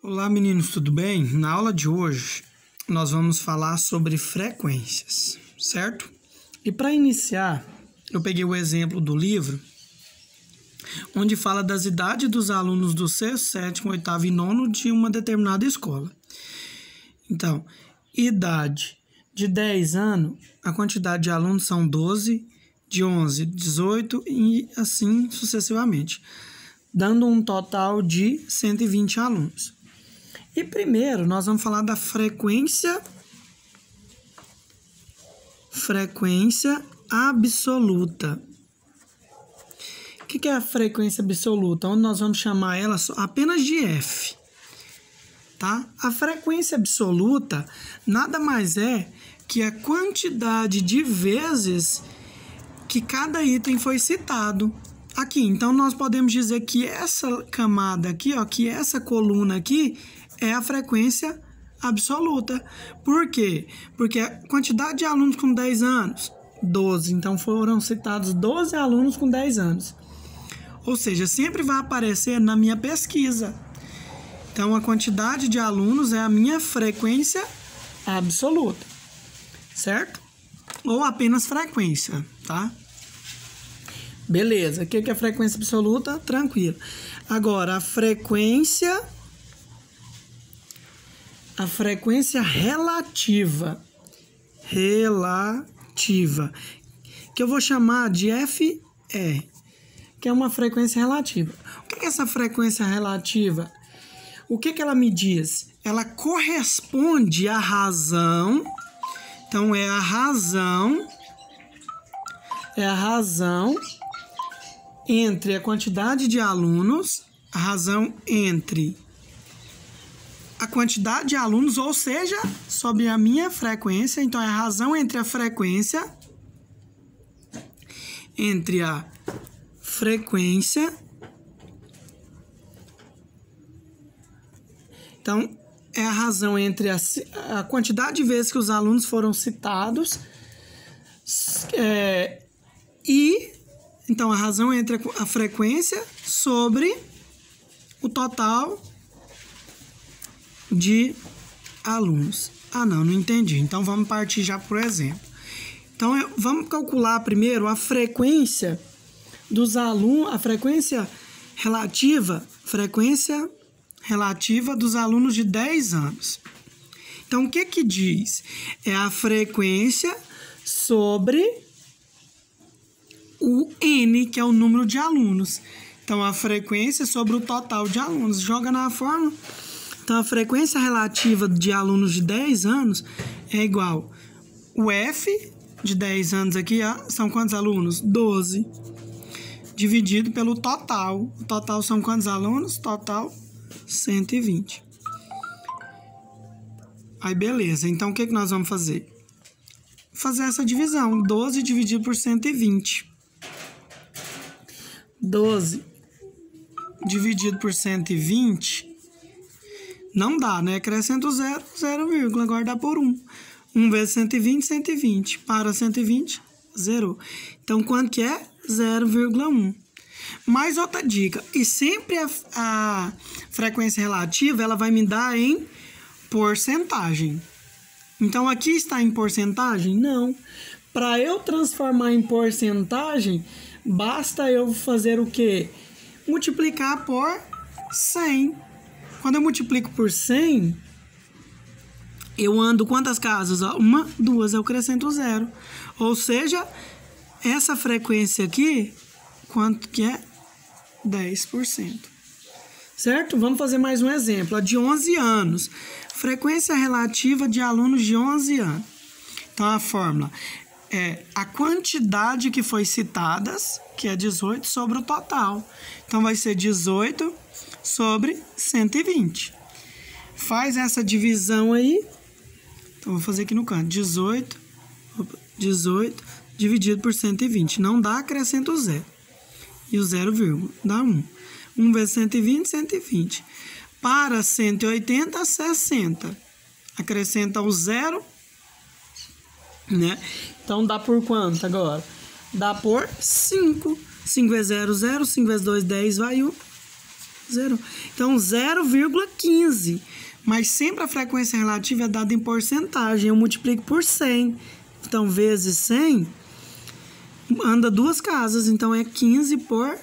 Olá meninos, tudo bem? Na aula de hoje nós vamos falar sobre frequências, certo? E para iniciar, eu peguei o exemplo do livro onde fala das idades dos alunos do sexto, sétimo, oitavo e nono de uma determinada escola. Então, idade de 10 anos, a quantidade de alunos são 12, de 11, 18 e assim sucessivamente, dando um total de 120 alunos. E primeiro nós vamos falar da frequência absoluta. O que é a frequência absoluta? Onde nós vamos chamar ela apenas de F. Tá? A frequência absoluta nada mais é que a quantidade de vezes que cada item foi citado aqui. Então, nós podemos dizer que essa camada aqui, ó, que essa coluna aqui é a frequência absoluta. Por quê? Porque a quantidade de alunos com 10 anos, 12. Então, foram citados 12 alunos com 10 anos. Ou seja, sempre vai aparecer na minha pesquisa. Então, a quantidade de alunos é a minha frequência absoluta, certo? Ou apenas frequência, tá? Beleza, o que é frequência absoluta? Tranquilo. Agora, a frequência relativa, que eu vou chamar de FE, que é uma frequência relativa. O que é essa frequência relativa? O que ela me diz? Ela corresponde à razão. Então, é a razão entre a quantidade de alunos, a razão entre a quantidade de alunos, ou seja, sobre a minha frequência. Então, é a razão entre a frequência, então, é a razão entre a quantidade de vezes que os alunos foram citados então, a razão entre a frequência sobre o total de alunos. Não entendi. Então, vamos partir já por exemplo. Então, vamos calcular primeiro a frequência dos alunos, a frequência relativa dos alunos de 10 anos. Então, o que diz? É a frequência sobre o N, que é o número de alunos. Então, a frequência sobre o total de alunos. Joga na fórmula. Então, a frequência relativa de alunos de 10 anos é igual o F de 10 anos aqui, ó, são quantos alunos? 12. Dividido pelo total. O total são quantos alunos? Total, 120. Aí, beleza. Então, o que nós vamos fazer? Fazer essa divisão. 12 dividido por 120. 12 dividido por 120 não dá, né? Acrescenta o 0, 0, agora dá por 1. 1 vezes 120, 120. Para 120, 0. Então, quanto que é? 0,1. Mais outra dica. E sempre a frequência relativa, ela vai me dar em porcentagem. Então, aqui está em porcentagem? Não. Para eu transformar em porcentagem, basta eu fazer o quê? Multiplicar por 100. Quando eu multiplico por 100, eu ando quantas casas? 1, 2, eu acrescento 0. Ou seja, essa frequência aqui, quanto que é? 10%. Certo? Vamos fazer mais um exemplo. A de 11 anos. Frequência relativa de alunos de 11 anos. Então, a fórmula é a quantidade que foi citadas, que é 18, sobre o total. Então, vai ser 18 sobre 120. Faz essa divisão aí. Então, vou fazer aqui no canto. 18 dividido por 120. Não dá, acrescenta o 0. E o 0, dá 1. 1 vezes 120, 120. Para 180, 60. Acrescenta o 0, né? Então, dá por quanto agora? Dá por 5. 5 vezes 0, 0. 5 vezes 2, 10, vai 1. zerou. Então, 0,15. Mas sempre a frequência relativa é dada em porcentagem. Eu multiplico por 100. Então, vezes 100, anda duas casas. Então, é 15%.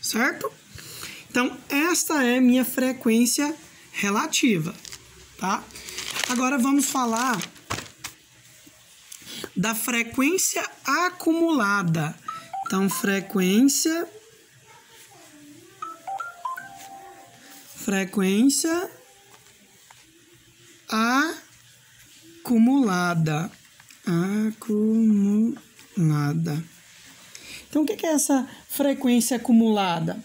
Certo? Então, esta é minha frequência relativa. Tá? Agora, vamos falar da frequência acumulada. Então, frequência acumulada. Então, o que é essa frequência acumulada?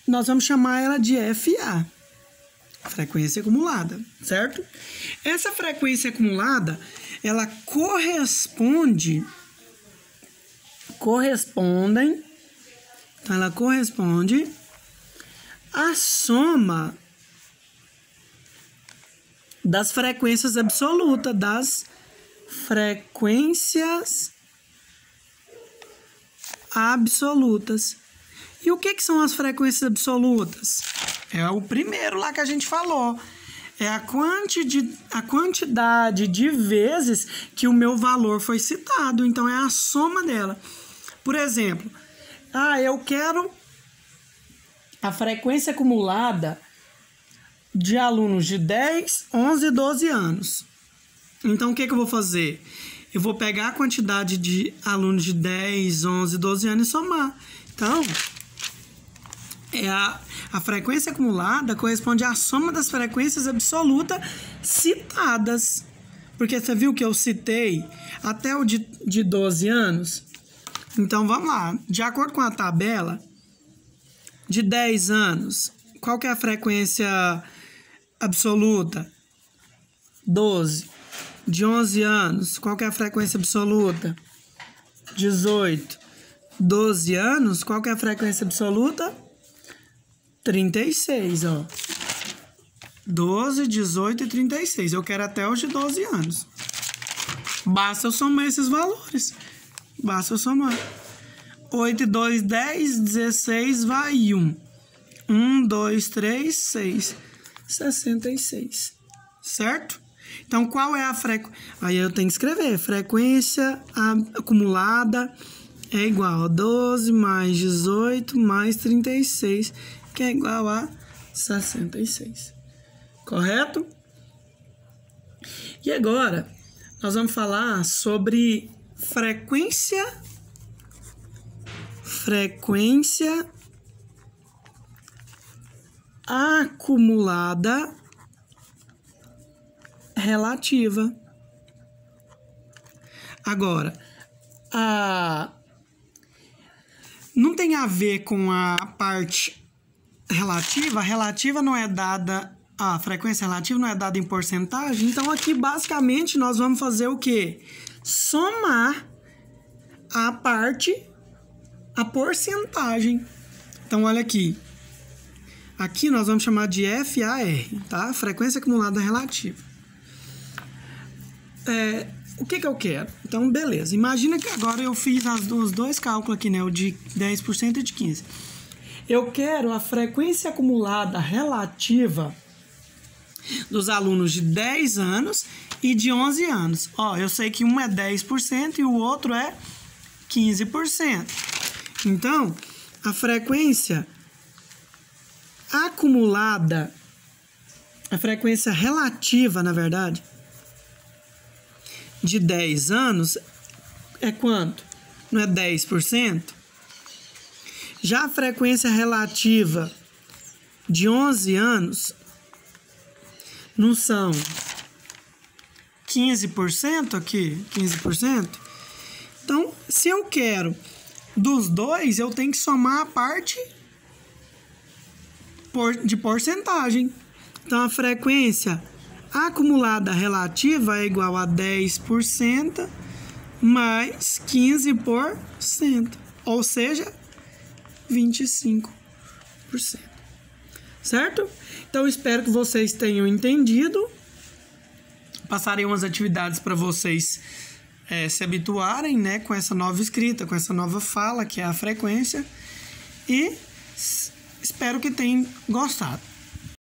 Nós vamos chamar ela de FA. Frequência acumulada, certo? Essa frequência acumulada, ela corresponde à soma das frequências absolutas, das frequências absolutas. E o que são as frequências absolutas? É o primeiro lá que a gente falou. É a quantidade de vezes que o meu valor foi citado. Então, é a soma dela. Por exemplo, eu quero a frequência acumulada de alunos de 10, 11 e 12 anos. Então, o que eu vou fazer? Eu vou pegar a quantidade de alunos de 10, 11 e 12 anos e somar. Então, a frequência acumulada corresponde à soma das frequências absolutas citadas. Porque você viu que eu citei até o de 12 anos? Então, vamos lá. De acordo com a tabela, de 10 anos, qual que é a frequência absoluta? 12. De 11 anos, qual que é a frequência absoluta? 18. 12 anos, qual que é a frequência absoluta? 36, ó. 12, 18 e 36. Eu quero até os de 12 anos. Basta eu somar esses valores. Basta eu somar. 8 e 2, 10, 16, vai 1. 1, 2, 3, 6. 66. Certo? Então, qual é a frequência? Aí eu tenho que escrever. Frequência acumulada é igual a 12 mais 18 mais 36, que é igual a 66. Correto? E agora, nós vamos falar sobre frequência acumulada relativa. Agora, não tem a ver com a parte relativa. A relativa não é dada, a frequência relativa não é dada em porcentagem. Então, aqui, basicamente, nós vamos fazer o quê? Somar a porcentagem. Então, olha aqui. Aqui nós vamos chamar de FAR, tá? Frequência acumulada relativa. O que eu quero? Então, beleza. Imagina que agora eu fiz os dois cálculos aqui, né? O de 10% e de 15%. Eu quero a frequência acumulada relativa dos alunos de 10 anos e de 11 anos. Ó, eu sei que um é 10% e o outro é 15%. Então, a frequência acumulada, a frequência relativa, na verdade, de 10 anos é quanto? Não é 10%? Já a frequência relativa de 11 anos não são 15% aqui? 15%? Então, se eu quero dos dois, eu tenho que somar a parte de porcentagem. Então, a frequência acumulada relativa é igual a 10% mais 15%, ou seja, 25%. Certo? Então, espero que vocês tenham entendido. Passarei umas atividades para vocês se habituarem, né, com essa nova escrita, com essa nova fala, que é a frequência. E Espero que tenham gostado.